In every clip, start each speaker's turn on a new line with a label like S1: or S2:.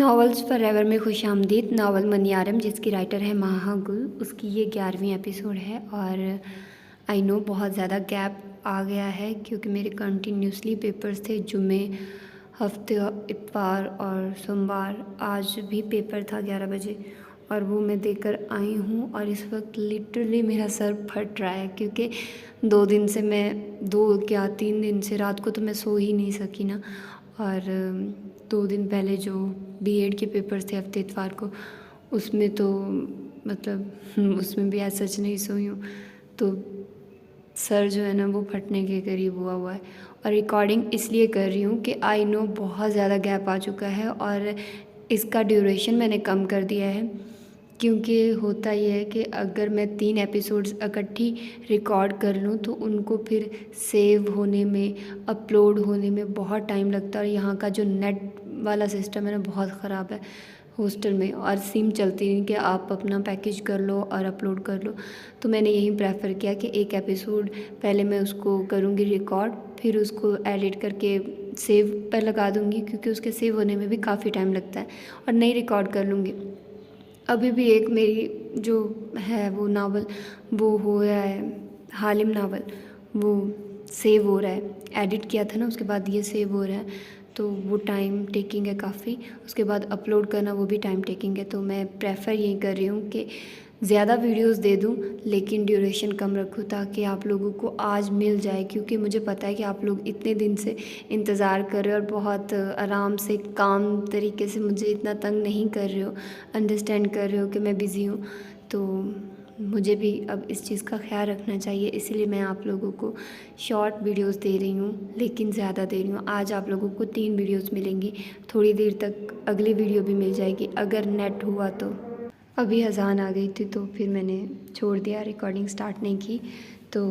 S1: Novels for ever میں خوش آمدید۔ ناول منیارم جس کی رائٹر ہے مہا گل، اس کی یہ 11ویں ایپیسوڈ ہے اور آئی نو بہت زیادہ گیپ آ گیا ہے کیونکہ میرے کنٹینیوسلی پیپرز تھے، جمعے، ہفتے، اتوار اور سوموار۔ آج بھی پیپر تھا 11 بجے اور وہ میں دے کر آئی ہوں اور اس وقت لٹرلی میرا سر پھٹ رہا ہے کیونکہ 3 دن سے رات کو تو میں سو ہی نہیں سکی نا، اور 2 دن پہلے جو بی ایڈ کے پیپرز تھے ہفتے اتوار کو، اس میں تو اس میں بھی ایز سچ نہیں سوئی ہوں، تو سر جو ہے نا وہ پھٹنے کے قریب ہوا ہے۔ اور ریکارڈنگ اس لیے کر رہی ہوں کہ آئی نو بہت زیادہ گیپ آ چکا ہے اور اس کا ڈیوریشن میں نے کم کر دیا ہے، کیونکہ ہوتا یہ ہے کہ اگر میں 3 ایپیسوڈز اکٹھی ریکارڈ کر لوں تو ان کو پھر سیو ہونے میں، اپلوڈ ہونے میں بہت ٹائم لگتا ہے، اور یہاں کا جو نیٹ والا سسٹم ہے نا بہت خراب ہے ہاسٹل میں، اور سیم چلتی نہیں کہ آپ اپنا پیکیج کر لو اور اپلوڈ کر لو۔ تو میں نے یہی پریفر کیا کہ ایک ایپیسوڈ پہلے میں اس کو کروں گی ریکارڈ، پھر اس کو ایڈٹ کر کے سیو پر لگا دوں گی، کیونکہ اس کے سیو ہونے میں بھی کافی ٹائم لگتا ہے، اور نئی ریکارڈ کر لوں گی۔ ابھی بھی ایک میری جو ہے وہ ناول وہ ہو رہا ہے، حالم ناول، وہ سیو ہو رہا ہے، ایڈٹ کیا تھا نا اس کے بعد یہ سیو ہو رہا ہے، تو وہ ٹائم ٹیکنگ ہے کافی، اس کے بعد اپلوڈ کرنا وہ بھی ٹائم ٹیکنگ ہے۔ تو میں پریفر یہی کر رہی ہوں کہ زیادہ ویڈیوز دے دوں لیکن ڈیوریشن کم رکھوں تاکہ آپ لوگوں کو آج مل جائے، کیونکہ مجھے پتہ ہے کہ آپ لوگ اتنے دن سے انتظار کر رہے ہو اور بہت آرام سے کام طریقے سے مجھے اتنا تنگ نہیں کر رہے ہو، انڈرسٹینڈ کر رہے ہو کہ میں بزی ہوں، تو مجھے بھی اب اس چیز کا خیال رکھنا چاہیے، اسی لیے میں آپ لوگوں کو شارٹ ویڈیوز دے رہی ہوں لیکن زیادہ دے رہی ہوں۔ آج آپ لوگوں کو 3 ویڈیوز ملیں گی، تھوڑی دیر تک اگلی ویڈیو بھی مل جائے گی اگر نیٹ ہوا تو۔ ابھی اذان آ گئی تھی تو پھر میں نے چھوڑ دیا، ریکارڈنگ سٹارٹ نہیں کی، تو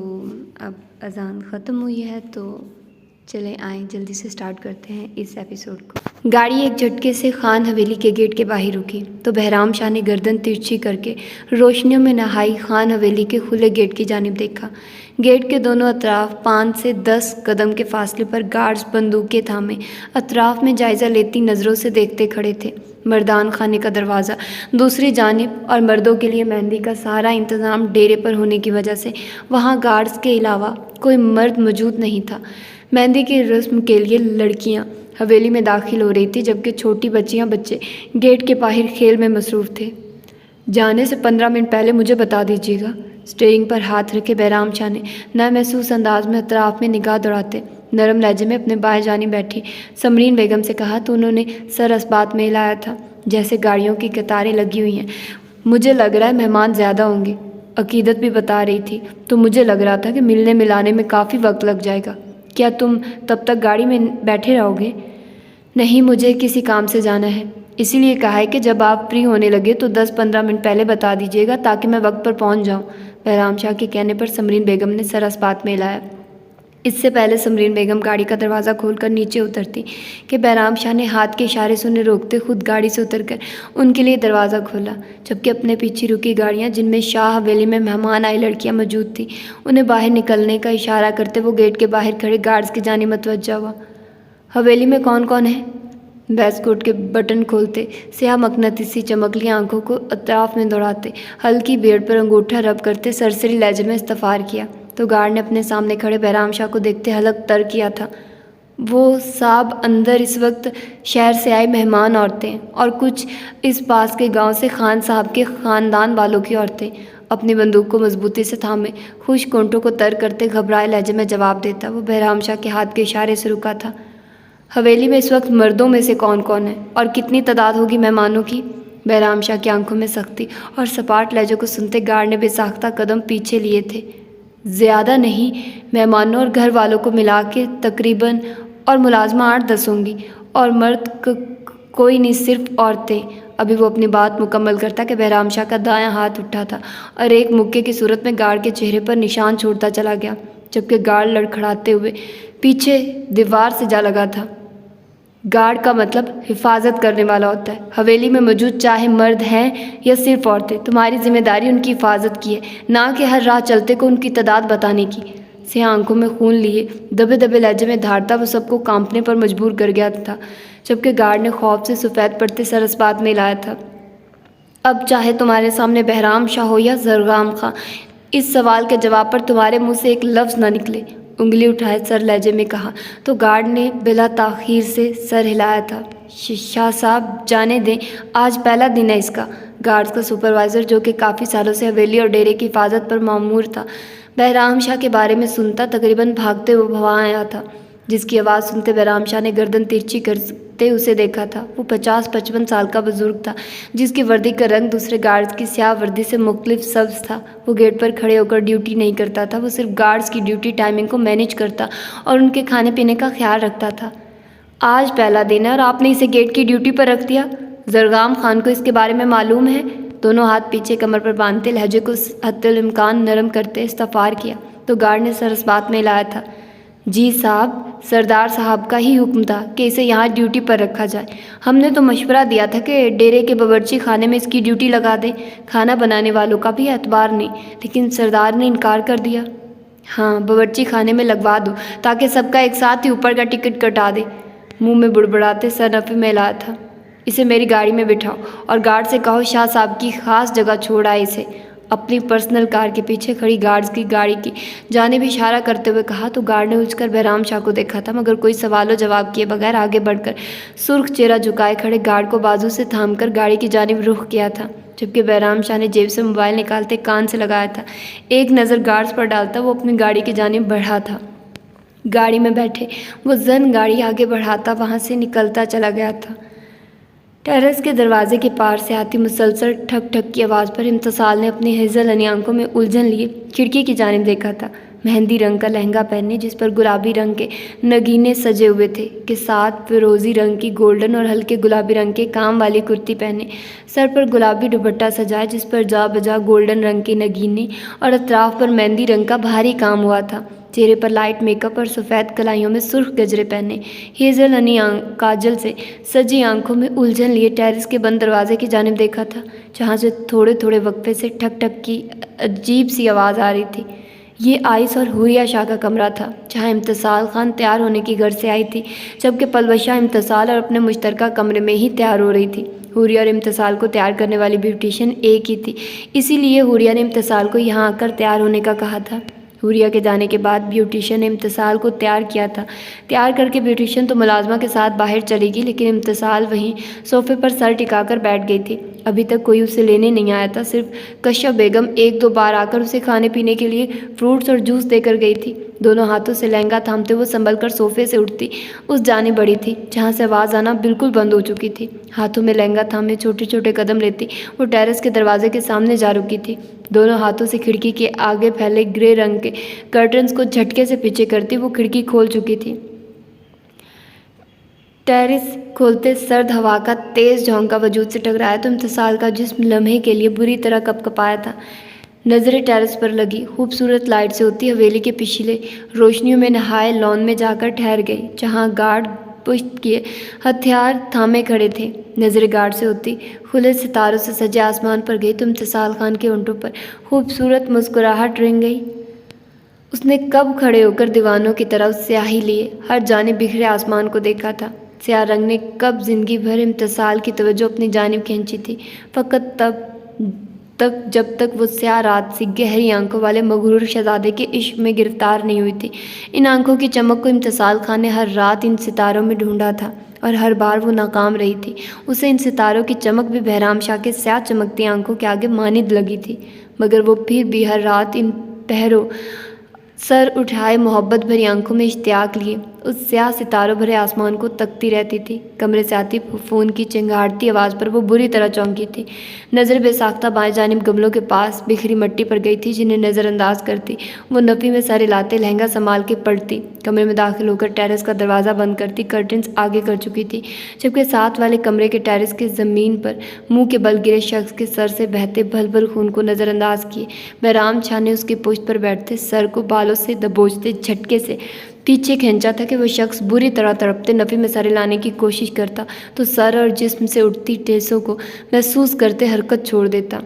S1: اب اذان ختم ہوئی ہے تو چلیں آئیں جلدی سے سٹارٹ کرتے ہیں اس ایپیسوڈ کو۔ گاڑی ایک جھٹکے سے خان حویلی کے گیٹ کے باہر رکی تو بہرام شاہ نے گردن ترچھی کر کے روشنیوں میں نہائی خان حویلی کے کھلے گیٹ کی جانب دیکھا۔ گیٹ کے دونوں اطراف 5 سے 10 قدم کے فاصلے پر گارڈز بندوقیں تھامے اطراف میں جائزہ لیتی نظروں سے دیکھتے کھڑے تھے۔ مردان خانے کا دروازہ دوسری جانب اور مردوں کے لیے مہندی کا سارا انتظام ڈیرے پر ہونے کی وجہ سے وہاں گارڈز کے علاوہ کوئی مرد موجود نہیں تھا۔ مہندی کی رسم کے لیے لڑکیاں حویلی میں داخل ہو رہی تھی جبکہ چھوٹی بچیاں بچے گیٹ کے باہر کھیل میں مصروف تھے۔ جانے سے 15 منٹ پہلے مجھے بتا دیجیے گا، اسٹیئرنگ پر ہاتھ رکھے بہرام شاہ نے نئے محسوس انداز میں اطراف میں نگاہ دوڑاتے نرم لہجے میں اپنے بائیں جانب بیٹھی سمرین بیگم سے کہا تو انہوں نے سر اسبات میں ہلایا تھا جیسے گاڑیوں کی قطاریں لگی ہوئی ہیں۔ مجھے لگ رہا ہے مہمان زیادہ ہوں گے، عقیدت بھی بتا رہی تھی، تو مجھے لگ رہا تھا کہ ملنے ملانے میں کافی وقت لگ جائے گا۔ کیا تم تب تک گاڑی میں بیٹھے رہو گے؟ نہیں، مجھے کسی کام سے جانا ہے، اسی لیے کہا ہے کہ جب آپ فری ہونے لگے تو 10-15 منٹ پہلے بتا دیجیے گا تاکہ میں وقت پر پہنچ جاؤں۔ بہرام شاہ کے کہنے پر سمرین بیگم نے سر اسبات میں ہلایا۔ اس سے پہلے سمرین بیگم گاڑی کا دروازہ کھول کر نیچے اترتی کہ بہرام شاہ نے ہاتھ کے اشارے سے انہیں روکتے خود گاڑی سے اتر کر ان کے لیے دروازہ کھولا، جبکہ اپنے پیچھے رکی گاڑیاں جن میں شاہ حویلی میں مہمان آئی لڑکیاں موجود تھیں انہیں باہر نکلنے کا اشارہ کرتے وہ گیٹ کے باہر کھڑے گارڈز کی جانب متوجہ ہوا۔ حویلی میں کون کون ہے؟ ویسٹ کوٹ کے بٹن کھولتے سیاہ مقناطیسی چمکلی آنکھوں کو اطراف میں دوڑاتے ہلکی بیئرڈ پر انگوٹھا رب کرتے سرسری لہجے میں استفسار کیا تو گارڈ نے اپنے سامنے کھڑے بہرام شاہ کو دیکھتے حلق تر کیا تھا۔ وہ صاحب اندر اس وقت شہر سے آئی مہمان عورتیں اور کچھ اس پاس کے گاؤں سے خان صاحب کے خاندان والوں کی عورتیں، اپنی بندوق کو مضبوطی سے تھامے خشک ہونٹوں کو تر کرتے گھبرائے لہجے میں جواب دیتا وہ بہرام شاہ کے ہاتھ کے اشارے سے رکا تھا۔ حویلی میں اس وقت مردوں میں سے کون کون ہے اور کتنی تعداد ہوگی مہمانوں کی؟ بہرام شاہ کی آنکھوں میں سختی اور سپاٹ لہجے کو سنتے گارڈ نے بے ساختہ قدم پیچھے لیے تھے۔ زیادہ نہیں، مہمانوں اور گھر والوں کو ملا کے تقریباً اور ملازمہ 8-10 ہوں گی، اور مرد کوئی نہیں، صرف عورتیں۔ ابھی وہ اپنی بات مکمل کرتا کہ بہرام شاہ کا دایاں ہاتھ اٹھا تھا اور ایک مکے کی صورت میں گارڈ کے چہرے پر نشان چھوڑتا چلا گیا، جبکہ گارڈ لڑکھڑاتے ہوئے پیچھے دیوار سے جا لگا تھا۔ گارڈ کا مطلب حفاظت کرنے والا ہوتا ہے۔ حویلی میں موجود چاہے مرد ہیں یا صرف عورتیں، تمہاری ذمہ داری ان کی حفاظت کی ہے، نہ کہ ہر راہ چلتے کو ان کی تعداد بتانے کی۔ से आंखों में खून लिए दबे दबे लहजे में धारता वो सबको कांपने पर मजबूर कर गया था, जबकि गार्ड ने खौफ से सफ़ेद पड़ते सर इस बात में लाया था। अब चाहे तुम्हारे सामने बहराम शाह हो या जरगाम खां, इस सवाल के जवाब पर तुम्हारे मुंह से एक लफ्ज़ ना निकले, उंगली उठाए सर लहजे में कहा। तो गार्ड ने बिला ताख़ीर से सर हिलाया था। शाह साहब जाने दें, आज पहला दिन है इसका। गार्ड्स का सुपरवाइज़र, जो कि काफ़ी सालों से हवेली और डेरे की हिफाजत पर मामूर था, बहराम शाह के बारे में सुनता तकरीबन भागते हुए वहाँ आया था, जिसकी आवाज़ सुनते बहराम शाह ने गर्दन तिरछी करते उसे देखा था। वो 50-55 साल का बुजुर्ग था, जिसकी वर्दी का रंग दूसरे गार्ड्स की स्याह वर्दी से मुख्तलिफ सब्ज़ था। वो गेट पर खड़े होकर ड्यूटी नहीं करता था, वो सिर्फ गार्ड्स की ड्यूटी टाइमिंग को मैनेज करता और उनके खाने पीने का ख्याल रखता था। आज पहला दिन है और आपने इसे गेट की ड्यूटी पर रख दिया। जरगाम खान को इसके बारे में मालूम है? दोनों हाथ पीछे कमर पर बांधते लहजे को हद्दुल इम्कान नरम करते इस्तफार किया। तो गार्ड ने सर इस बात में लाया था। जी साहब, सरदार साहब का ही हुक्म था कि इसे यहाँ ड्यूटी पर रखा जाए। हमने तो मशवरा दिया था कि डेरे के बावर्ची खाने में इसकी ड्यूटी लगा दें, खाना बनाने वालों का भी एतबार नहीं, लेकिन सरदार ने इनकार कर दिया। हाँ, बावर्ची खाने में लगवा दो ताकि सबका एक साथ ही ऊपर का टिकट कटा दे, मुंह में बुड़बुड़ाते सर नफ़े में लाया था। इसे मेरी गाड़ी में बिठाओ और गार्ड से कहो शाह साहब की ख़ास जगह छोड़ आए इसे। अपनी पर्सनल कार के पीछे खड़ी गार्ड्स की गाड़ी की जानिब इशारा करते हुए कहा। तो गार्ड ने उछकर बहराम शाह को देखा था, मगर कोई सवाल जवाब किए बगैर आगे बढ़कर सुर्ख चेहरा झुकाए खड़े गार्ड को बाजू से थामकर गाड़ी की जानिब रुख किया था, जबकि बहराम शाह ने जेब से मोबाइल निकालते कान से लगाया था। एक नज़र गार्ड्स पर डालता वो अपनी गाड़ी की जानिब बढ़ा था। गाड़ी में बैठे वो जन गाड़ी आगे बढ़ाता वहाँ से निकलता चला गया था। टेरेस के दरवाजे के पार से आती मुसलसल ठक ठक की आवाज़ पर इम्तिसाल ने अपनी हेज़ल आंखों में उलझन लिए खिड़की की जानिब देखा था। मेहंदी रंग का लहंगा पहने, जिस पर गुलाबी रंग के नगीने सजे हुए थे, के साथ फिरोज़ी रंग की गोल्डन और हल्के गुलाबी रंग के काम वाली कुर्ती पहने, सर पर गुलाबी दुपट्टा सजाए जिस पर जा बजा गोल्डन रंग के नगीने और अतराफ़ पर मेहंदी रंग का भारी काम हुआ था। चेहरे पर लाइट मेकअप और सफ़ेद कलाइयों में सुर्ख गजरे पहने, हेज़ल हनी काजल से सजी आंखों में उलझन लिए टेरेस के बंद दरवाजे की जानिब देखा था, जहाँ से थोड़े थोड़े वक्फे से ठक ठक की अजीब सी आवाज़ आ रही थी। ये आइस और हुरिया शाह का कमरा था, जहाँ इम्तिसाल खान तैयार होने की घर से आई थी, जबकि पलवशा इम्तिसाल और अपने मुश्तरका कमरे में ही तैयार हो रही थी। हुरिया और इम्तिसाल को तैयार करने वाली ब्यूटिशियन एक ही थी, इसीलिए हुरिया ने इम्तिसाल को यहाँ आकर तैयार होने का कहा था। हुरिया के जाने के बाद ब्यूटिशियन ने इम्तिसाल को तैयार किया था। तैयार करके ब्यूटिशियन तो मुलाजमा के साथ बाहर चली गई, लेकिन इम्तिसाल वहीं सोफ़े पर सर टिकाकर बैठ गई थी। अभी तक कोई उसे लेने नहीं आया था, सिर्फ कश्यप बेगम 1-2 बार आकर उसे खाने पीने के लिए फ्रूट्स और जूस देकर गई थी। दोनों हाथों से लहंगा थामते वो संभल कर सोफ़े से उठती उस जाने बढ़ी थी जहाँ से आवाज़ आना बिल्कुल बंद हो चुकी थी। हाथों में लहंगा थामे छोटे छोटे कदम लेती वो टेरेस के दरवाजे के सामने जा रुकी थी। दोनों हाथों से खिड़की के आगे फैले ग्रे रंग के कर्टन्स को झटके से पीछे करती वो खिड़की खोल चुकी थी। टेरेस खोलते सर्द हवा का तेज़ झोंका वजूद से टकराया तो इम्तिसाल का जिस्म लम्हे के लिए बुरी तरह कपकपाया था। नज़रें टेरेस पर लगी खूबसूरत लाइट से होती हवेली के पिछले रोशनियों में नहाए लॉन में जाकर ठहर गई, जहाँ गार्ड पुश्त किए हथियार थामे खड़े थे। नज़रें गार्ड से होती खुले सितारों से सजे आसमान पर गई तो इम्तिसाल खान के होंठों पर खूबसूरत मुस्कुराहट रिंग गई। उसने कब खड़े होकर दीवानों की तरह स्याही लिए हर जानिब बिखरे आसमान को देखा था। स्याह रंग ने कब ज़िंदगी भर इम्तिसाल की तवज्जो अपनी जानिब खींची थी, फ़कत तब तक जब तक वो स्याह रात सी गहरी आंखों वाले मगरूर शहजादे के इश्क में गिरफ्तार नहीं हुई थी। इन आंखों की चमक को इम्तिसाल खान ने हर रात इन सितारों में ढूंढा था और हर बार वो नाकाम रही थी। उसे इन सितारों की चमक भी बहराम शाह के स्याह चमकती आंखों के आगे मानिद लगी थी, मगर वो फिर भी हर रात इन पहरों सर उठाए मोहब्बत भरी आंखों में इश्तियाक लिए उस स्याह सितारों भरे आसमान को तकती रहती थी। कमरे से आती फ़ोन की चिंगाड़ती आवाज़ पर वो बुरी तरह चौंकी थी। नज़र बेसाख्ता बाएं जानिब गमलों के पास बिखरी मिट्टी पर गई थी, जिन्हें नज़रअंदाज करती वो नफ़ी में सर हिलाते लहंगा संभाल के पड़ती कमरे में दाखिल होकर टेरेस का दरवाज़ा बंद करती कर्टन्स आगे कर चुकी थी, जबकि साथ वाले कमरे के टेरेस के ज़मीन पर मुँह के बल गिरे शख्स के सर से बहते भल भल खून को नज़रअंदाज किए बहराम शाह ने उसकी पुश्त पर बैठते सर को बालों से दबोचते झटके से पीछे खींचा था कि वह शख्स बुरी तरह तड़पते नफ़ी में सर हिलाने की कोशिश करता तो सर और जिस्म से उठती ठेसों को महसूस करते हरकत छोड़ देता।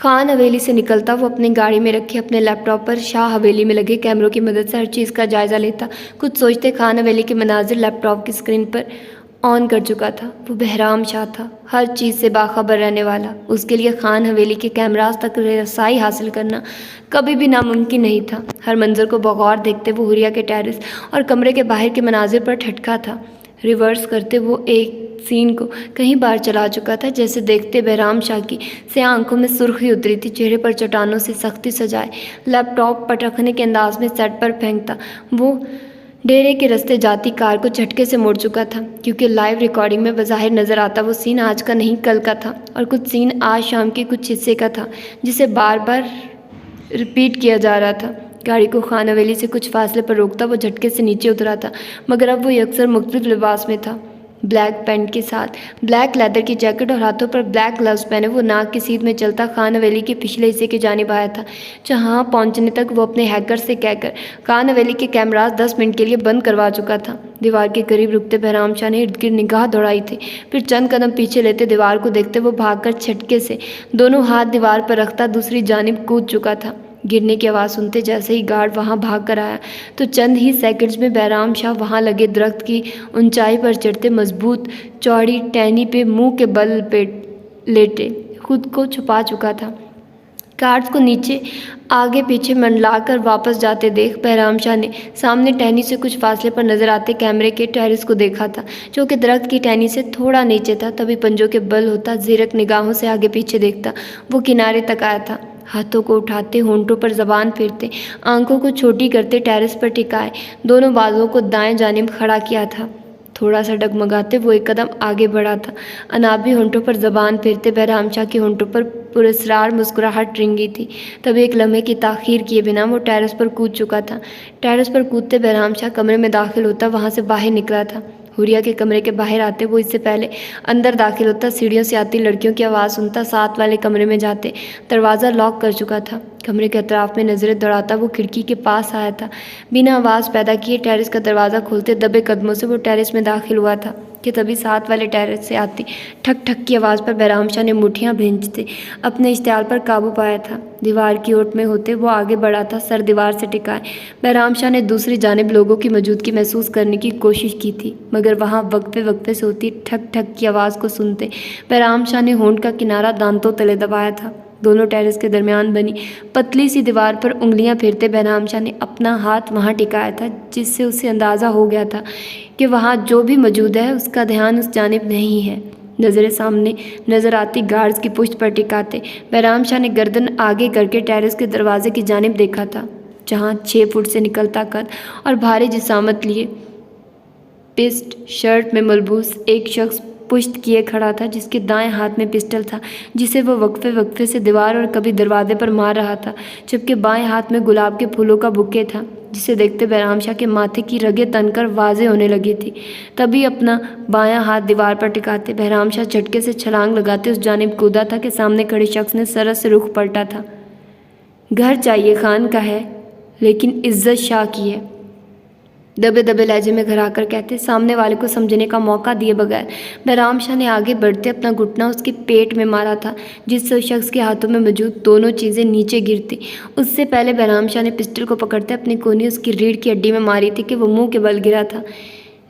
S1: خان حویلی سے نکلتا وہ اپنی گاڑی میں رکھے اپنے لیپ ٹاپ پر شاہ حویلی میں لگے کیمروں کی مدد سے ہر چیز کا جائزہ لیتا۔ کچھ سوچتے خان حویلی کے مناظر لیپ ٹاپ کی اسکرین پر آن کر چکا تھا۔ وہ بہرام شاہ تھا، ہر چیز سے باخبر رہنے والا۔ اس کے لیے خان حویلی کے کیمراز تک رسائی حاصل کرنا کبھی بھی ناممکن نہیں تھا۔ ہر منظر کو بغور دیکھتے وہ حوریہ کے ٹیرس اور کمرے کے باہر کے مناظر پر ٹھٹکا تھا۔ ریورس کرتے وہ ایک سین کو کئی بار چلا چکا تھا، جیسے دیکھتے بہرام شاہ کی سیاہ آنکھوں میں سرخی اتری تھی، چہرے پر چٹانوں سے سختی سجائے لیپ ٹاپ پٹکنے کے انداز میں سیٹ پر پھینکتا۔ وہ ڈیرے کے رستے جاتی کار کو جھٹکے سے موڑ چکا تھا، کیونکہ لائیو ریکارڈنگ میں بظاہر نظر آتا وہ سین آج کا نہیں کل کا تھا، اور کچھ سین آج شام کے کچھ حصے کا تھا جسے بار بار ریپیٹ کیا جا رہا تھا۔ گاڑی کو خان حویلی سے کچھ فاصلے پر روکتا وہ جھٹکے سے نیچے اترا تھا، مگر اب وہ یکسر مختلف لباس میں تھا۔ بلیک پینٹ کے ساتھ بلیک لیدر کی جیکٹ اور ہاتھوں پر بلیک گلوز پہنے وہ ناک کی سیدھ میں چلتا خان حویلی کے پچھلے حصے کی جانب آیا تھا، جہاں پہنچنے تک وہ اپنے ہیکر سے کہہ کر خان حویلی کے کیمراز 10 منٹ کے لیے بند کروا چکا تھا۔ دیوار کے قریب رکتے بہرام شاہ نے ارد گرد نگاہ دوڑائی تھی، پھر چند قدم پیچھے لیتے دیوار کو دیکھتے وہ بھاگ کر چھٹکے سے دونوں ہاتھ دیوار پر رکھتا دوسری جانب کود چکا تھا۔ گرنے کی آواز سنتے جیسے ہی گارڈ وہاں بھاگ کر آیا تو چند ہی سیکنڈز میں بہرام شاہ وہاں لگے درخت کی اونچائی پر چڑھتے مضبوط چوڑی ٹہنی پہ منہ کے بل لیٹے خود کو چھپا چکا تھا۔ کارڈز کو نیچے آگے پیچھے منڈلا کر واپس جاتے دیکھ بہرام شاہ نے سامنے ٹہنی سے کچھ فاصلے پر نظر آتے کیمرے کے ٹیرس کو دیکھا تھا، جو کہ درخت کی ٹہنی سے تھوڑا نیچے تھا۔ تبھی پنجوں کے بل ہوتا زیرک نگاہوں سے آگے پیچھے دیکھتا وہ کنارے تک آیا تھا، ہاتھوں کو اٹھاتے ہونٹوں پر زبان پھیرتے آنکھوں کو چھوٹی کرتے ٹیرس پر ٹکائے دونوں بازوؤں کو دائیں جانب کھڑا کیا تھا۔ تھوڑا سا ڈگمگاتے وہ ایک قدم آگے بڑھا تھا، انابی ہونٹوں پر زبان پھیرتے بہرام شاہ کے ہونٹوں پر پراسرار مسکراہٹ رنگی تھی۔ تبھی ایک لمحے کی تاخیر کیے بنا وہ ٹیرس پر کود چکا تھا۔ ٹیرس پر کودتے بہرام شاہ کمرے میں داخل ہوتا وہاں سے باہر نکلا تھا۔ حوریہ کے کمرے کے باہر آتے وہ اس سے پہلے اندر داخل ہوتا، سیڑھیوں سے آتی لڑکیوں کی آواز سنتا، ساتھ والے کمرے میں جاتے دروازہ لاک کر چکا تھا۔ کمرے کے اطراف میں نظریں دوڑاتا وہ کھڑکی کے پاس آیا تھا، بنا آواز پیدا کیے ٹیرس کا دروازہ کھولتے دبے قدموں سے وہ ٹیرس میں داخل ہوا تھا کہ تبھی ساتھ والے ٹیرس سے آتی ٹھک ٹھک کی آواز پر بہرام شاہ نے مٹھیاں بھینجتے اپنے اشتعال پر قابو پایا تھا۔ دیوار کی اوٹ میں ہوتے وہ آگے بڑھا تھا، سر دیوار سے ٹکائے بہرام شاہ نے دوسری جانب لوگوں کی موجودگی محسوس کرنے کی کوشش کی تھی، مگر وہاں وقفے وقفے سے ہوتی ٹھک ٹھک کی آواز کو سنتے بہرام شاہ نے ہونٹ کا کنارہ دانتوں تلے دبایا تھا۔ دونوں ٹیرس کے درمیان بنی پتلی سی دیوار پر انگلیاں پھیرتے بہرام شاہ نے اپنا ہاتھ وہاں ٹکایا تھا، جس سے اسے اندازہ ہو گیا تھا کہ وہاں جو بھی موجود ہے اس کا دھیان اس جانب نہیں ہے۔ نظریں سامنے نظر آتی گارڈز کی پشت پر ٹکاتے بہرام شاہ نے گردن آگے کر کے ٹیرس کے دروازے کی جانب دیکھا تھا، جہاں 6 فٹ سے نکلتا قد اور بھاری جسامت لیے پسٹ شرٹ میں ملبوس ایک شخص پشت کیے کھڑا تھا، جس کے دائیں ہاتھ میں پسٹل تھا، جسے وہ وقفے وقفے سے دیوار اور کبھی دروازے پر مار رہا تھا، جبکہ بائیں ہاتھ میں گلاب کے پھولوں کا بکے تھا، جسے دیکھتے بہرام شاہ کے ماتھے کی رگیں تن کر واضح ہونے لگی تھی۔ تبھی اپنا بایاں ہاتھ دیوار پر ٹکاتے بہرام شاہ جھٹکے سے چھلانگ لگاتے اس جانب کودا تھا کہ سامنے کھڑے شخص نے سرس سے رخ پلٹا تھا۔ گھر چاہیے خان کا ہے، لیکن عزت شاہ کی ہے، دبے دبے لہجے میں گھرا کر کہتے سامنے والے کو سمجھنے کا موقع دیے بغیر بہرام شاہ نے آگے بڑھتے اپنا گھٹنا اس کے پیٹ میں مارا تھا، جس سے اس شخص کے ہاتھوں میں موجود دونوں چیزیں نیچے گرتی۔ اس سے پہلے بہرام شاہ نے پسٹل کو پکڑتے اپنی کونی اس کی ریڑھ کی ہڈی میں ماری تھی کہ وہ منہ کے بل گرا تھا۔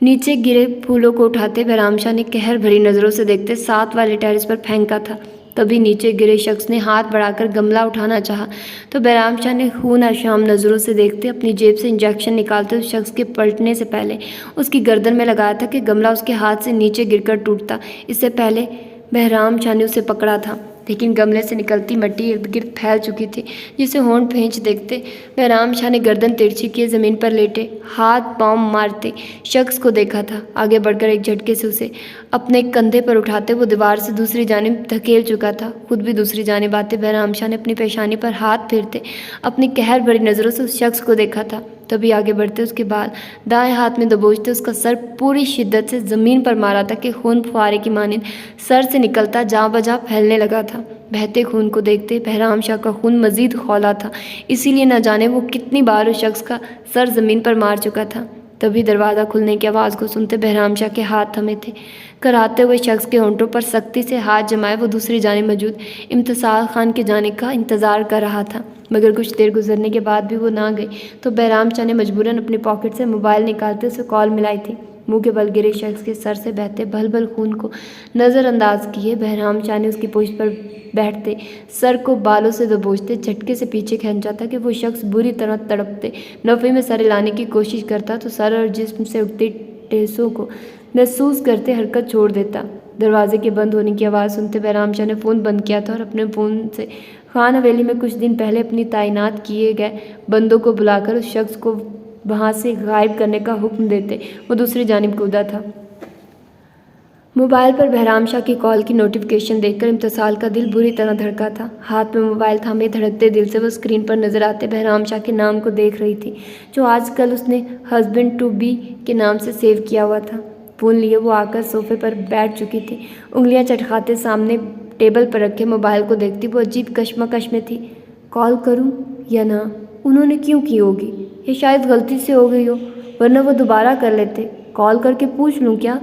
S1: نیچے گرے پھولوں کو اٹھاتے بہرام شاہ نے قہر بھری نظروں سے دیکھتے ساتھ والے ٹیرس پر پھینکا تھا۔ تبھی نیچے گرے شخص نے ہاتھ بڑھا کر گملہ اٹھانا چاہا تو بہرام شاہ نے خون آشام نظروں سے دیکھتے اپنی جیب سے انجیکشن نکالتے اس شخص کے پلٹنے سے پہلے اس کی گردن میں لگایا تھا کہ گملہ اس کے ہاتھ سے نیچے گر کر ٹوٹتا۔ اس سے پہلے بہرام شاہ نے اسے پکڑا تھا، لیکن گملے سے نکلتی مٹی ارد گرد پھیل چکی تھی، جسے ہونٹ بھینچ دیکھتے بہرام شاہ نے گردن ترچھی کیے زمین پر لیٹے ہاتھ پاؤں مارتے شخص کو دیکھا تھا۔ آگے بڑھ کر ایک جھٹکے سے اسے اپنے کندھے پر اٹھاتے وہ دیوار سے دوسری جانب دھکیل چکا تھا۔ خود بھی دوسری جانب آتے بہرام شاہ نے اپنی پیشانی پر ہاتھ پھیرتے اپنی قہر بھری نظروں سے اس شخص کو دیکھا تھا۔ تبھی آگے بڑھتے اس کے بعد دائیں ہاتھ میں دبوچتے اس کا سر پوری شدت سے زمین پر مارا تھا کہ خون فوارے کی مانند سر سے نکلتا جاں بجا پھیلنے لگا تھا۔ بہتے خون کو دیکھتے بہرام شاہ کا خون مزید کھولا تھا، اسی لیے نہ جانے وہ کتنی بار اس شخص کا سر زمین پر مار چکا تھا۔ तभी दरवाज़ा खुलने की आवाज़ को सुनते बहराम शाह के हाथ थमे थे। कराते हुए शख्स के होंठों पर सख्ती से हाथ जमाए वो दूसरी जानिब मौजूद इम्तिसाल खान के जाने का इंतज़ार कर रहा था, मगर कुछ देर गुजरने के बाद भी वो ना गई तो बहराम शाह ने मजबूरन अपनी पॉकेट से मोबाइल निकालते उसे कॉल मिलाई थी। मुंह के बल गिरे शख्स के सर से बहते भल भल खून को नज़रअंदाज किए बहराम शाह ने उसकी पुश्त पर बैठते सर को बालों से दबोचते झटके से पीछे खींचा था कि वो शख्स बुरी तरह तड़पते नफ़े में सर हिलाने की कोशिश करता तो सर और जिस्म से उठती ठेसों को महसूस करते हरकत छोड़ देता। दरवाजे के बंद होने की आवाज़ सुनते बहराम शाह ने फ़ोन बंद किया था और अपने फ़ोन से खान हवेली में कुछ दिन पहले अपनी तैनात किए गए बंदों को बुलाकर उस शख्स को वहाँ से गायब करने का हुक्म देते वो दूसरी जानिब कूदा था। मोबाइल पर बहराम शाह की कॉल की नोटिफिकेशन देखकर इम्तिसाल का दिल बुरी तरह धड़का था। हाथ में मोबाइल थामे धड़कते दिल से वो स्क्रीन पर नजर आते बहराम शाह के नाम को देख रही थी जो आजकल उसने हस्बैंड टू बी के नाम से सेव किया हुआ था। फ़ोन लिए वो आकर सोफे पर बैठ चुकी थी। उंगलियां चटखाते सामने टेबल पर रखे मोबाइल को देखती वो अजीब कश्मकश में थी। कॉल करूं या ना? उन्होंने क्यों की होगी? ये शायद गलती से हो गई हो, वरना वो दोबारा कर लेते। कॉल करके पूछ लूं क्या?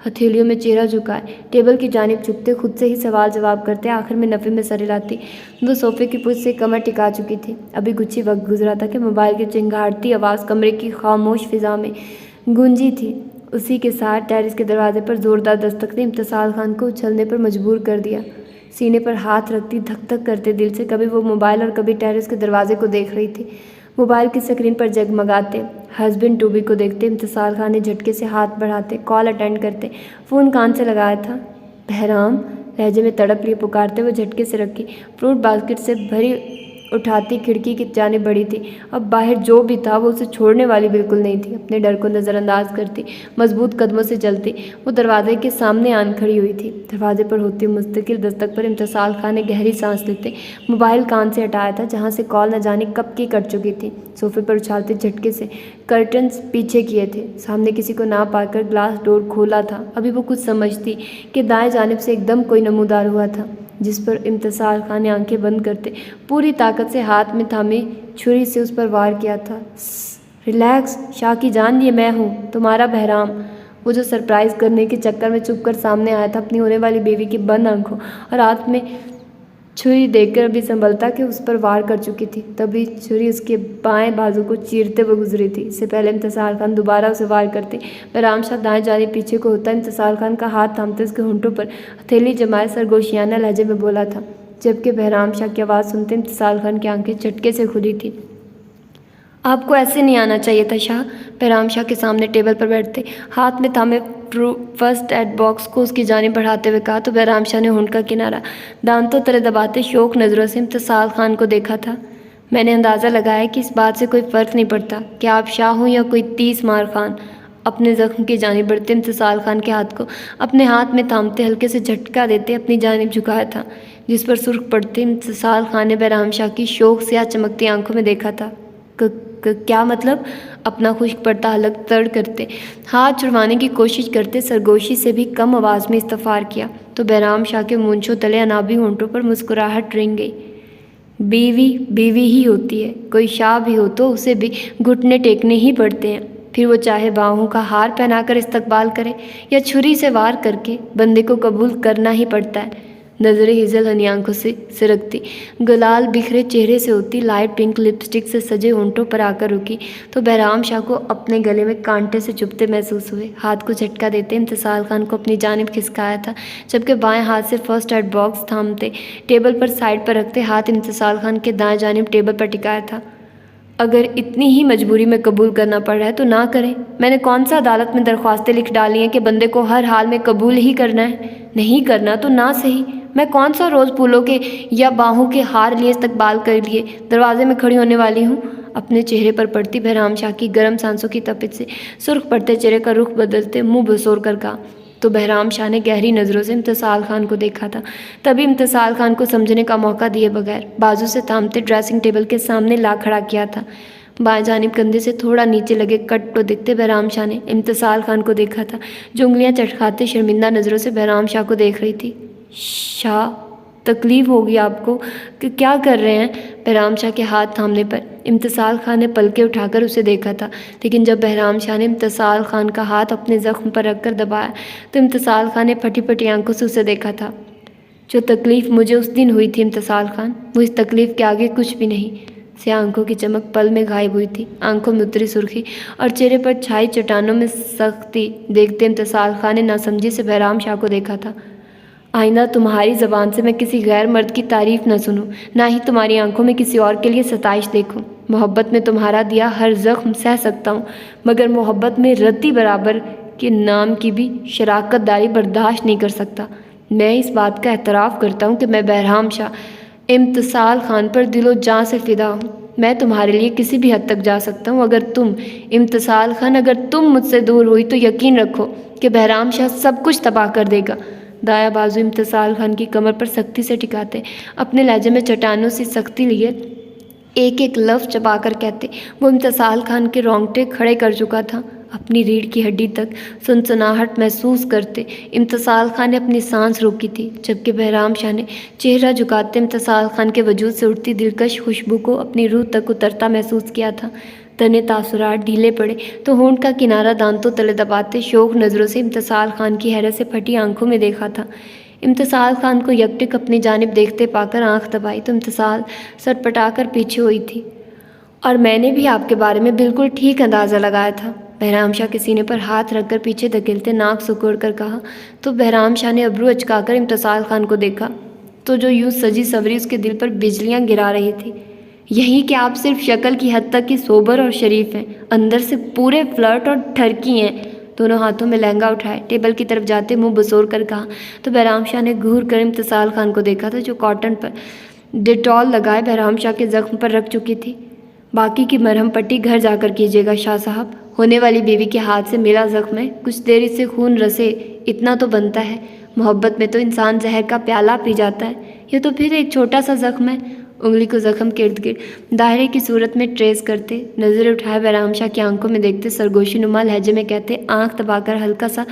S1: हथेलियों में चेहरा झुकाए टेबल की जानिब झुकते खुद से ही सवाल जवाब करते आखिर में नफ़े में सर हिलाती वो सोफे की पुष्ट से कमर टिका चुकी थी। अभी कुछ ही वक्त गुजरा था कि मोबाइल की चिंगारती आवाज़ कमरे की खामोश फिजा में गूंजी थी। उसी के साथ टेरिस के दरवाजे पर ज़ोरदार दस्तक ने इम्तिसाल खान को उछलने पर मजबूर कर दिया। सीने पर हाथ रखती धक धक करते दिल से कभी वो मोबाइल और कभी टेरिस के दरवाजे को देख रही थी। मोबाइल की स्क्रीन पर जगमगाते हस्बैंड टू बी को देखते इम्तिसाल खान ने झटके से हाथ बढ़ाते कॉल अटेंड करते फ़ोन कान से लगाया था। बहराम लहजे में तड़प लिए पुकारते हुए झटके से रखी फ्रूट बास्केट से भरी उठाती खिड़की की जानिब बढ़ी थी। अब बाहर जो भी था वो उसे छोड़ने वाली बिल्कुल नहीं थी। अपने डर को नज़रअंदाज करती मजबूत कदमों से चलती वो दरवाजे के सामने आन खड़ी हुई थी। दरवाजे पर होती मुस्तकिल दस्तक पर इम्तिसाल खान ने गहरी सांस लेते मोबाइल कान से हटाया था जहाँ से कॉल न जाने कब की कट चुकी थी। सोफे पर उछालते झटके से कर्टन्स पीछे किए थे। सामने किसी को ना पाकर ग्लास डोर खोला था। अभी वो कुछ समझती कि दाएं जानिब से एकदम कोई नमूदार हुआ था जिस पर इम्तिसाल खान ने आंखें बंद करते पूरी ताकत से हाथ में थामे छुरी से उस पर वार किया था। रिलैक्स शाह की जान, ये मैं हूँ, तुम्हारा बहराम। वो जो सरप्राइज़ करने के चक्कर में चुप कर सामने आया था अपनी होने वाली बीवी की बंद आंखों और हाथ में छुरी देखकर अभी संभलता कि उस पर वार कर चुकी थी। तभी छुरी उसके बाएं बाजू को चीरते हुए गुजरी थी। इससे पहले इम्तिसाल खान दोबारा उसे वार करते बहराम शाह दाएं जाने पीछे को होता इम्तिसाल खान का हाथ थामते उसके होंठों पर हथेली जमाए सरगोशियाना लहजे में बोला था। जबकि बहराम शाह की आवाज़ सुनते इम्तिसाल खान की आंखें झटके से खुली थी। आपको ऐसे नहीं आना चाहिए था शाह। बहराम शाह के सामने टेबल पर बैठते हाथ में थामे फर्स्ट एड बॉक्स को उसकी जानिब बढ़ाते हुए कहा तो बहराम शाह ने होंठ का किनारा दांतों तरह दबाते शौक नज़रों से इम्तिसाल खान को देखा था। मैंने अंदाज़ा लगाया कि इस बात से कोई फ़र्क नहीं पड़ता कि आप शाह हों या कोई 30 मार खान। अपने ज़ख्म की जानिब बढ़ते इम्तिसाल खान के हाथ को अपने हाथ में थामते हल्के से झटका देते अपनी जानिब झुकाया था जिस पर सुर्ख पड़ते इम्तिसाल खान ने बहराम शाह की शौक से आज चमकती आंखों में देखा था। क्या मतलब? अपना खुश्क पड़ता हलक तर्ड करते हाथ छुड़वाने की कोशिश करते सरगोशी से भी कम आवाज़ में इस्तफार किया तो बहराम शाह के मूंछों तले अनाबी होंठों पर मुस्कुराहट रिंग गई। बीवी बीवी ही होती है, कोई शाह भी हो तो उसे भी घुटने टेकने ही पड़ते हैं, फिर वो चाहे बाहों का हार पहनाकर इस्तकबाल करे या छुरी से वार करके बंदे को कबूल करना ही पड़ता है। नज़रें हिजल हनी आंखों से सिरकती गुलाल बिखरे चेहरे से होती लाइट पिंक लिपस्टिक से सजे होंठों पर आकर रुकी तो बहराम शाह को अपने गले में कांटे से चुभते महसूस हुए। हाथ को झटका देते इम्तिसाल खान को अपनी जानिब खिसकाया था जबकि बाएं हाथ से फर्स्ट एड बॉक्स थामते टेबल पर साइड पर रखते हाथ इम्तिसाल खान के दाएं जानिब टेबल पर टिकाया था। अगर इतनी ही मजबूरी में कबूल करना पड़ रहा है तो ना करें। मैंने कौन सा अदालत में दरख्वास्तें लिख डाली हैं कि बंदे को हर हाल में कबूल ही करना है? नहीं करना तो ना सही। मैं कौन सा रोज़ फूलों के या बाहों के हार लिए इस्तकबाल कर लिए दरवाजे में खड़ी होने वाली हूँ। अपने चेहरे पर पड़ती बहराम शाह की गर्म सांसों की तपिश से सुर्ख पड़ते चेहरे का रुख बदलते मुँह बसोर कर कहा तो बहराम शाह ने गहरी नज़रों से इम्तिसाल खान को देखा था। तभी इम्तिसाल खान को समझने का मौका दिए बगैर बाजू से थामते ड्रेसिंग टेबल के सामने ला खड़ा किया था। बाएं जानिब कंधे से थोड़ा नीचे लगे कट तो दिखते बहराम शाह ने इम्तिसाल खान को देखा था जो उंगलियां चटखाते शर्मिंदा नज़रों से बहराम शाह को देख रही थी। शाह تکلیف ہوگی آپ کو کہ کیا کر رہے ہیں؟ بہرام شاہ کے ہاتھ تھامنے پر امتصال خان نے پلکیں اٹھا کر اسے دیکھا تھا، لیکن جب بہرام شاہ نے امتصال خان کا ہاتھ اپنے زخم پر رکھ کر دبایا تو امتصال خان نے پھٹی پھٹی آنکھوں سے اسے دیکھا تھا۔ جو تکلیف مجھے اس دن ہوئی تھی امتصال خان، وہ اس تکلیف کے آگے کچھ بھی نہیں۔ سیاہ آنکھوں کی چمک پل میں غائب ہوئی تھی، آنکھوں میں اتری سرخی اور چہرے پر چھائی چٹانوں میں سختی دیکھتے امتصال خان نے ناسمجھی سے بہرام شاہ کو دیکھا تھا۔ آئندہ تمہاری زبان سے میں کسی غیر مرد کی تعریف نہ سنوں، نہ ہی تمہاری آنکھوں میں کسی اور کے لیے ستائش دیکھوں۔ محبت میں تمہارا دیا ہر زخم سہ سکتا ہوں، مگر محبت میں رتی برابر کے نام کی بھی شراکت داری برداشت نہیں کر سکتا۔ میں اس بات کا اعتراف کرتا ہوں کہ میں بہرام شاہ امتصال خان پر دل و جان سے فدا ہوں۔ میں تمہارے لیے کسی بھی حد تک جا سکتا ہوں۔ اگر تم امتصال خان، اگر تم مجھ سے دور ہوئی تو یقین رکھو کہ بہرام شاہ سب کچھ تباہ کر دے گا۔ دایاں بازو امتصال خان کی کمر پر سختی سے ٹکاتے اپنے لہجے میں چٹانوں سے سختی لیے ایک ایک لفظ چبا کر کہتے، وہ امتصال خان کے رونگٹے کھڑے کر چکا تھا۔ اپنی ریڑھ کی ہڈی تک سنسناہٹ محسوس کرتے امتصال خان نے اپنی سانس روکی تھی، جبکہ بہرام شاہ نے چہرہ جھکاتے امتصال خان کے وجود سے اٹھتی دلکش خوشبو کو اپنی روح تک اترتا محسوس کیا تھا۔ تنے تاثرات ڈھیلے پڑے تو ہونٹ کا کنارہ دانتوں تلے دباتے شوق نظروں سے امتصال خان کی حیرت سے پھٹی آنکھوں میں دیکھا تھا۔ امتصال خان کو یکٹک اپنی جانب دیکھتے پا کر آنکھ دبائی تو امتصال سٹپٹا کر پیچھے ہوئی تھی۔ اور میں نے بھی آپ کے بارے میں بالکل ٹھیک اندازہ لگایا تھا، بہرام شاہ کے سینے پر ہاتھ رکھ کر پیچھے دھکیلتے ناک سکوڑ کر کہا تو بہرام شاہ نے ابرو اچکا کر امتصال خان کو دیکھا تو جو یوں سجی سوری اس کے دل پر بجلیاں گرا رہی تھی۔ یہی کہ آپ صرف شکل کی حد تک ہی سوبر اور شریف ہیں، اندر سے پورے فلرٹ اور ٹھرکی ہیں۔ دونوں ہاتھوں میں لہنگا اٹھائے ٹیبل کی طرف جاتے منہ بسور کر کہا تو بہرام شاہ نے گھور کر امتصال خان کو دیکھا تھا جو کاٹن پر ڈیٹول لگائے بہرام شاہ کے زخم پر رکھ چکی تھی۔ باقی کی مرہم پٹی گھر جا کر کیجیے گا شاہ صاحب، ہونے والی بیوی کے ہاتھ سے ملا زخم ہے، کچھ دیر اس سے خون رسے، اتنا تو بنتا ہے۔ محبت میں تو انسان زہر کا پیالہ پی جاتا ہے، یہ تو پھر ایک چھوٹا سا زخم ہے۔ انگلی کو زخم کے ارد گرد دائرے کی صورت میں ٹریس کرتے نظر اٹھائے بہرام شاہ کی آنکھوں میں دیکھتے سرگوشی نما لہجے میں کہتے، آنکھ دبا کر ہلکا سا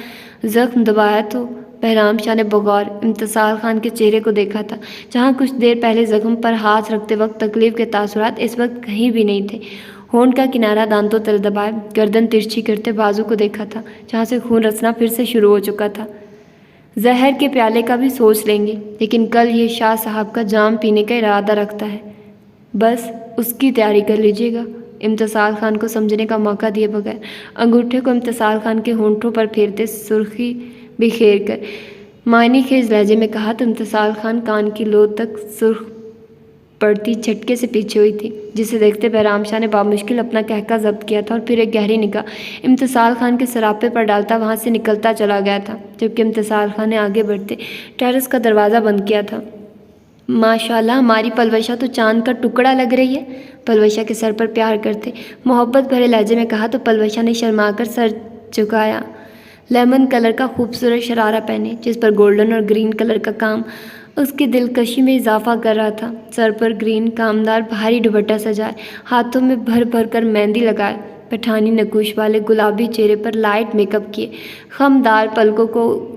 S1: زخم دبایا تو بہرام شاہ نے بغور امتصال خان کے چہرے کو دیکھا تھا، جہاں کچھ دیر پہلے زخم پر ہاتھ رکھتے وقت تکلیف کے تاثرات اس وقت کہیں بھی نہیں تھے۔ ہونٹ کا کنارہ دانتوں تلے دبائے گردن ترچھی کرتے بازو کو دیکھا تھا، جہاں سے خون رسنا پھر سے شروع ہو چکا تھا۔ زہر کے پیالے کا بھی سوچ لیں گے، لیکن کل یہ شاہ صاحب کا جام پینے کا ارادہ رکھتا ہے، بس اس کی تیاری کر لیجیے گا۔ امتصال خان کو سمجھنے کا موقع دیے بغیر انگوٹھے کو امتصال خان کے ہونٹوں پر پھیرتے سرخی بکھیر کر معنی خیز لہجے میں کہا تو امتصال خان کان کی لو تک سرخ پڑتی جھٹکے سے پیچھے ہوئی تھی، جسے دیکھتے بہرام شاہ نے بامشکل اپنا کہکہ ضبط کیا تھا اور پھر ایک گہری نگاہ امتصال خان کے سراپے پر ڈالتا وہاں سے نکلتا چلا گیا تھا، جبکہ امتصال خان نے آگے بڑھتے ٹیرس کا دروازہ بند کیا تھا۔ ماشاءاللہ ہماری پلوشا تو چاند کا ٹکڑا لگ رہی ہے، پلوشا کے سر پر پیار کرتے محبت بھرے لہجے میں کہا تو پلوشا نے شرما کر سر جھکایا۔ لیمن کلر کا خوبصورت شرارہ پہنے جس پر گولڈن اور گرین کلر کا کام اس کی دلکشی میں اضافہ کر رہا تھا، سر پر گرین کامدار بھاری دوپٹہ سجائے، ہاتھوں میں بھر بھر کر مہندی لگائے، پٹھانی نقوش والے گلابی چہرے پر لائٹ میک اپ کیے، خمدار پلکوں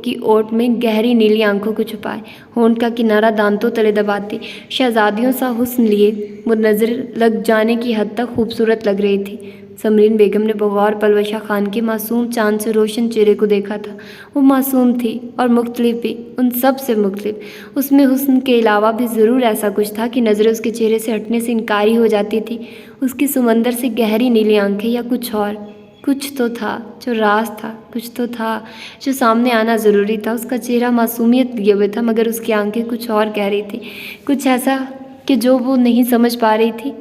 S1: کی اوٹ میں گہری نیلی آنکھوں کو چھپائے، ہونٹ کا کنارہ دانتوں تلے دباتی شہزادیوں سا حسن لیے وہ نظر لگ جانے کی حد تک خوبصورت لگ رہی تھی۔ سمرین بیگم نے بغور پلوشا خان کے معصوم چاند سے روشن چہرے کو دیکھا تھا۔ وہ معصوم تھی اور مختلف بھی، ان سب سے مختلف۔ اس میں حسن کے علاوہ بھی ضرور ایسا کچھ تھا کہ نظریں اس کے چہرے سے ہٹنے سے انکاری ہو جاتی تھی۔ اس کی سمندر سے گہری نیلی آنکھیں یا کچھ اور، کچھ تو تھا جو راز تھا، کچھ تو تھا جو سامنے آنا ضروری تھا۔ اس کا چہرہ معصومیت لیے ہوئے تھا، مگر اس کی آنکھیں کچھ اور کہہ رہی تھی، کچھ ایسا کہ جو وہ نہیں سمجھ پا رہی تھی۔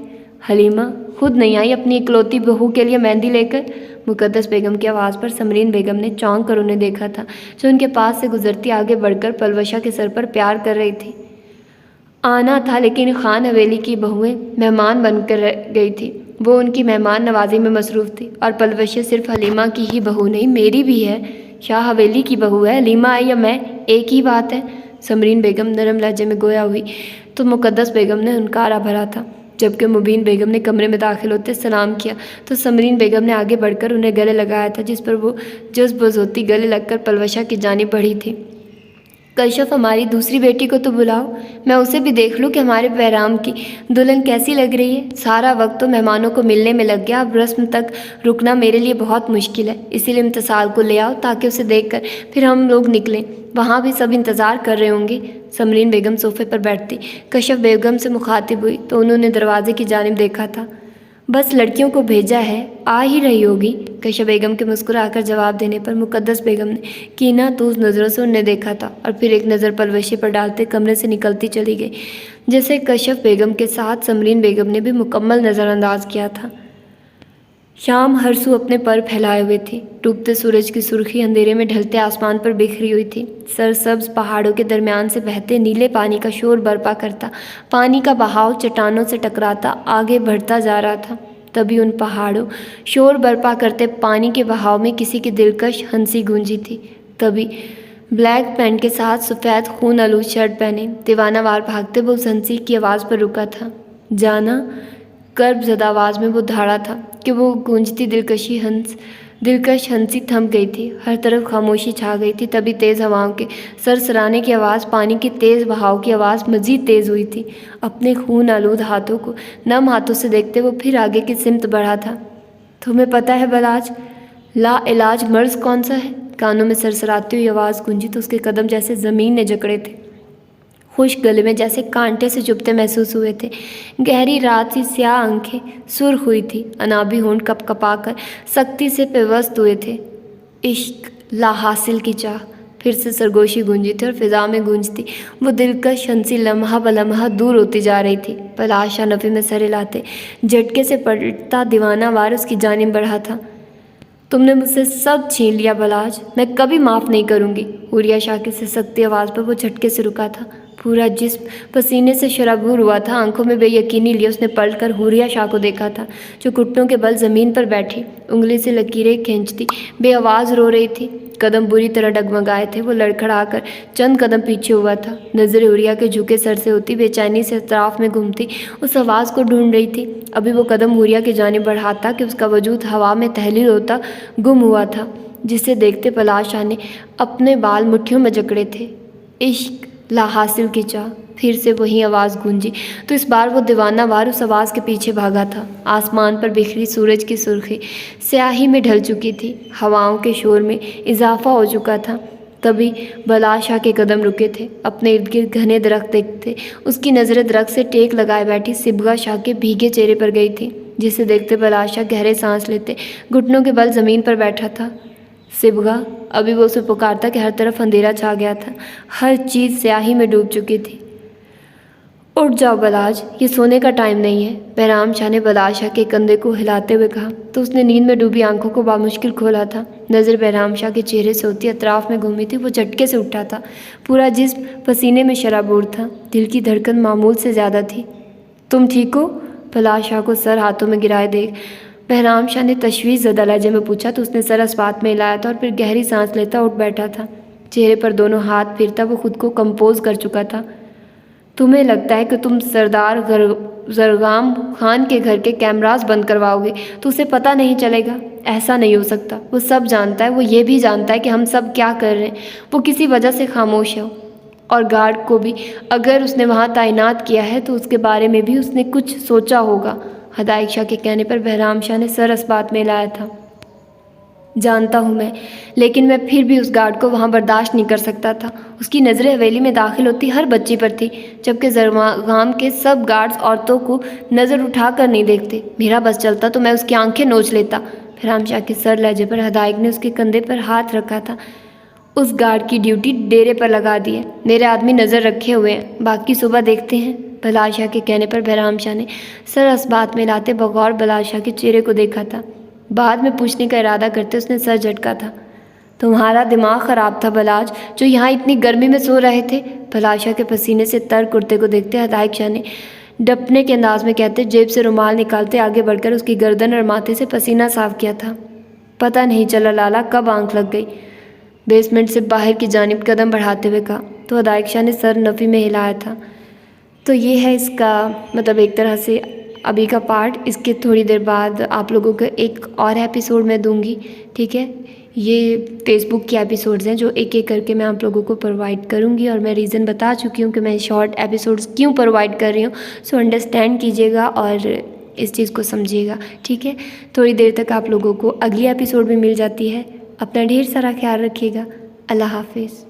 S1: حلیمہ خود نہیں آئی اپنی اکلوتی بہو کے لیے مہندی لے کر؟ مقدس بیگم کی آواز پر سمرین بیگم نے چونک کر انہیں دیکھا تھا، جو ان کے پاس سے گزرتی آگے بڑھ کر پلوشا کے سر پر پیار کر رہی تھی۔ آنا تھا، لیکن خان حویلی کی بہویں مہمان بن کر رہ گئی تھی، وہ ان کی مہمان نوازی میں مصروف تھی، اور پلوشا صرف حلیمہ کی ہی بہو نہیں، میری بھی ہے، شاہ حویلی کی بہو ہے، حلیمہ ہے یا میں، ایک ہی بات ہے۔ سمرین بیگم نرم لہجے میں گویا ہوئی تو مقدس بیگم نے ہنکارا بھرا تھا، جبکہ مبین بیگم نے کمرے میں داخل ہوتے سلام کیا تو سمرین بیگم نے آگے بڑھ کر انہیں گلے لگایا تھا، جس پر وہ جذب و ذوتی گلے لگ کر پلوشا کی جانب بڑھی تھی۔ कश्यप हमारी दूसरी बेटी को तो बुलाओ, मैं उसे भी देख लूँ कि हमारे बहराम की दुल्हन कैसी लग रही है। सारा वक्त तो मेहमानों को मिलने में लग गया, अब रस्म तक रुकना मेरे लिए बहुत मुश्किल है। इसीलिए इम्तिसाल को ले आओ ताकि उसे देखकर फिर हम लोग निकलें। वहाँ भी सब इंतज़ार कर रहे होंगे। समरीन बेगम सोफे पर बैठती कश्यप बेगम से मुखातिब हुई तो उन्होंने दरवाजे की जानिब देखा था। बस लड़कियों को भेजा है, आ ही रही होगी। कश्यप बेगम के मुस्कुराकर जवाब देने पर मुकद्दस बेगम ने कीना तूज नज़रों से उन्हें देखा था और फिर एक नज़र पलवशी पर डालते कमरे से निकलती चली गई, जैसे कश्यप बेगम के साथ समरीन बेगम ने भी मुकम्मल नज़रअंदाज किया था। शाम हर सू अपने पर फैलाए हुए थी। डूबते सूरज की सुर्खी अंधेरे में ढलते आसमान पर बिखरी हुई थी। सरसब्ज पहाड़ों के दरमियान से बहते नीले पानी का शोर बरपा करता, पानी का बहाव चट्टानों से टकराता आगे बढ़ता जा रहा था। तभी उन पहाड़ों शोर बरपा करते पानी के बहाव में किसी की दिलकश हंसी गूंजी थी। तभी ब्लैक पैंट के साथ सफ़ेद खून आलूद शर्ट पहने दीवानावार भागते वो उस हंसी की आवाज़ पर रुका था। जाना कर्बज़दा आवाज़ में वो धाड़ा था कि वो गूंजती दिलकश हंसी थम गई थी। हर तरफ खामोशी छा गई थी। तभी तेज़ हवाओं के सरसराने की आवाज़, पानी की तेज़ बहाव की आवाज़ मज़ीद तेज़ हुई थी। अपने खून आलूद हाथों को नम हाथों से देखते वो फिर आगे की सिमत बढ़ा था। तुम्हें पता है बलाज, ला इलाज मर्ज़ कौन सा है? कानों में सरसराती हुई आवाज़ गूंजी तो उसके कदम जैसे ज़मीन ने जकड़े थे। खुश गले में जैसे कांटे से चुभते महसूस हुए थे। गहरी रात सी स्याह आंखें सुर्ख हुई थी, अनाबी होंठ कपकपाकर सख्ती से पेवस्त हुए थे। इश्क ला हासिल की चाह फिर से सरगोशी गूंजी थी और फिजा में गूंजती वो दिलकश हंसी लम्हा बलम्हा दूर होती जा रही थी। पलाशा नफ़ी में सर हिलाते झटके से पलटता दीवाना वार उसकी जानिब बढ़ा था। तुमने मुझसे सब छीन लिया बलाज, मैं कभी माफ़ नहीं करूँगी। हुरिया शाह की सख्ती आवाज़ पर वो झटके से रुका था। पूरा जिस्म पसीने से शराबूर हुआ था। आंखों में बेयकीनी लिए उसने पलटकर हुरिया शाह को देखा था, जो घुटनों के बल ज़मीन पर बैठी उंगली से लकीरें खींचती बेआवाज़ रो रही थी। कदम बुरी तरह डगमगाए थे। वो लड़खड़ाकर चंद कदम पीछे हुआ था। नज़रें हुरिया के झुके सर से होती बेचैनी से अतराफ में घूमती उस आवाज़ को ढूंढ रही थी। अभी वो कदम हुरिया की जानिब बढ़ाता कि उसका वजूद हवा में तहलील होता गुम हुआ था, जिसे देखते पलाशा ने अपने बाल मुट्ठियों में जकड़े थे। इश्क ला हासिल की चाह फिर से वही आवाज़ गूंजी तो इस बार वो दीवाना वार उस आवाज़ के पीछे भागा था। आसमान पर बिखरी सूरज की सुर्खी स्याही में ढल चुकी थी। हवाओं के शोर में इजाफा हो चुका था। तभी बलाशाह के कदम रुके थे। अपने इर्द गिर्द घने दरख्त देखते उसकी नज़रें दरख्त से टेक लगाए बैठी सिबगा शाह के भीगे चेहरे पर गई थी, जिसे देखते बलाशाह गहरे सांस लेते घुटनों के बल ज़मीन पर बैठा था। सिबगा, अभी वो उसे पुकारता कि हर तरफ अंधेरा छा गया था। हर चीज़ स्याही में डूब चुकी थी। उठ जाओ बलाज, ये सोने का टाइम नहीं है। बहराम शाह ने बलाशाह के कंधे को हिलाते हुए कहा तो उसने नींद में डूबी आंखों को बामुश्किल खोला था। नज़र बहराम शाह के चेहरे से होती अतराफ में घूमी थी। वो झटके से उठा था। पूरा जिस्म पसीने में शराबूर था। दिल की धड़कन मामूल से ज़्यादा थी। तुम ठीक हो? बलाशाह को सर हाथों में गिराए देख बहराम शाह ने तशवीश ज़दा लहजे में पूछा तो उसने सर अस्पात में हिलाया था और फिर गहरी सांस लेता उठ बैठा था। चेहरे पर दोनों हाथ फिरता वो खुद को कंपोज कर चुका था। तुम्हें लगता है कि तुम सरदार जरगाम खान के घर के कैमरास बंद करवाओगे तो उसे पता नहीं चलेगा? ऐसा नहीं हो सकता। वो सब जानता है। वो ये भी जानता है कि हम सब क्या कर रहे हैं। वो किसी वजह से खामोश है। और गार्ड को भी अगर उसने वहाँ तैनात किया है तो उसके बारे में भी उसने कुछ सोचा होगा। हदायक शाह के कहने पर बहराम शाह ने सर अस्बात में लाया था। जानता हूँ मैं, लेकिन मैं फिर भी उस गार्ड को वहाँ बर्दाश्त नहीं कर सकता था। उसकी नज़रें हवेली में दाखिल होती हर बच्ची पर थी, जबकि जरगाम के सब गार्ड्स औरतों को नज़र उठा कर नहीं देखते। मेरा बस चलता तो मैं उसकी आंखें नोच लेता। बहराम शाह के सर लहजे पर हदायक ने उसके कंधे पर हाथ रखा था। उस गार्ड की ड्यूटी डेरे पर लगा दी है। मेरे आदमी नज़र रखे हुए हैं, बाकी सुबह देखते हैं। बलाशाह के कहने पर बहराम शाह ने सर अस्बात में लाते बगौर बलाशाह के चेहरे को देखा था। बाद में पूछने का इरादा करते उसने सर झटका था। तुम्हारा दिमाग ख़राब था बलाज, जो यहाँ इतनी गर्मी में सो रहे थे? बलाशाह के पसीने से तर कुर्ते को देखते हदायक शाह ने डपने के अंदाज में कहते जेब से रुमाल निकालते आगे बढ़कर उसकी गर्दन और माथे से पसीना साफ किया था। पता नहीं चला लाला कब आंख लग गई। बेसमेंट से बाहर की जानिब कदम बढ़ाते हुए कहा तो हदायक शाह ने सर नफ़ी में हिलाया था। तो ये है इसका मतलब एक तरह से अभी का पार्ट। इसके थोड़ी देर बाद आप लोगों को एक और एपिसोड मैं दूंगी, ठीक है? یہ فیس بک کے ایپیسوڈز ہیں جو ایک ایک کر کے میں آپ لوگوں کو پرووائڈ کروں گی، اور میں ریزن بتا چکی ہوں کہ میں شارٹ ایپیسوڈز کیوں پرووائڈ کر رہی ہوں. سو انڈرسٹینڈ کیجیے گا اور اس چیز کو سمجھیے گا. ٹھیک ہے، تھوڑی دیر تک آپ لوگوں کو اگلی ایپیسوڈ میں مل جاتی ہے. اپنا ڈھیر سارا خیال رکھیے گا. اللہ حافظ.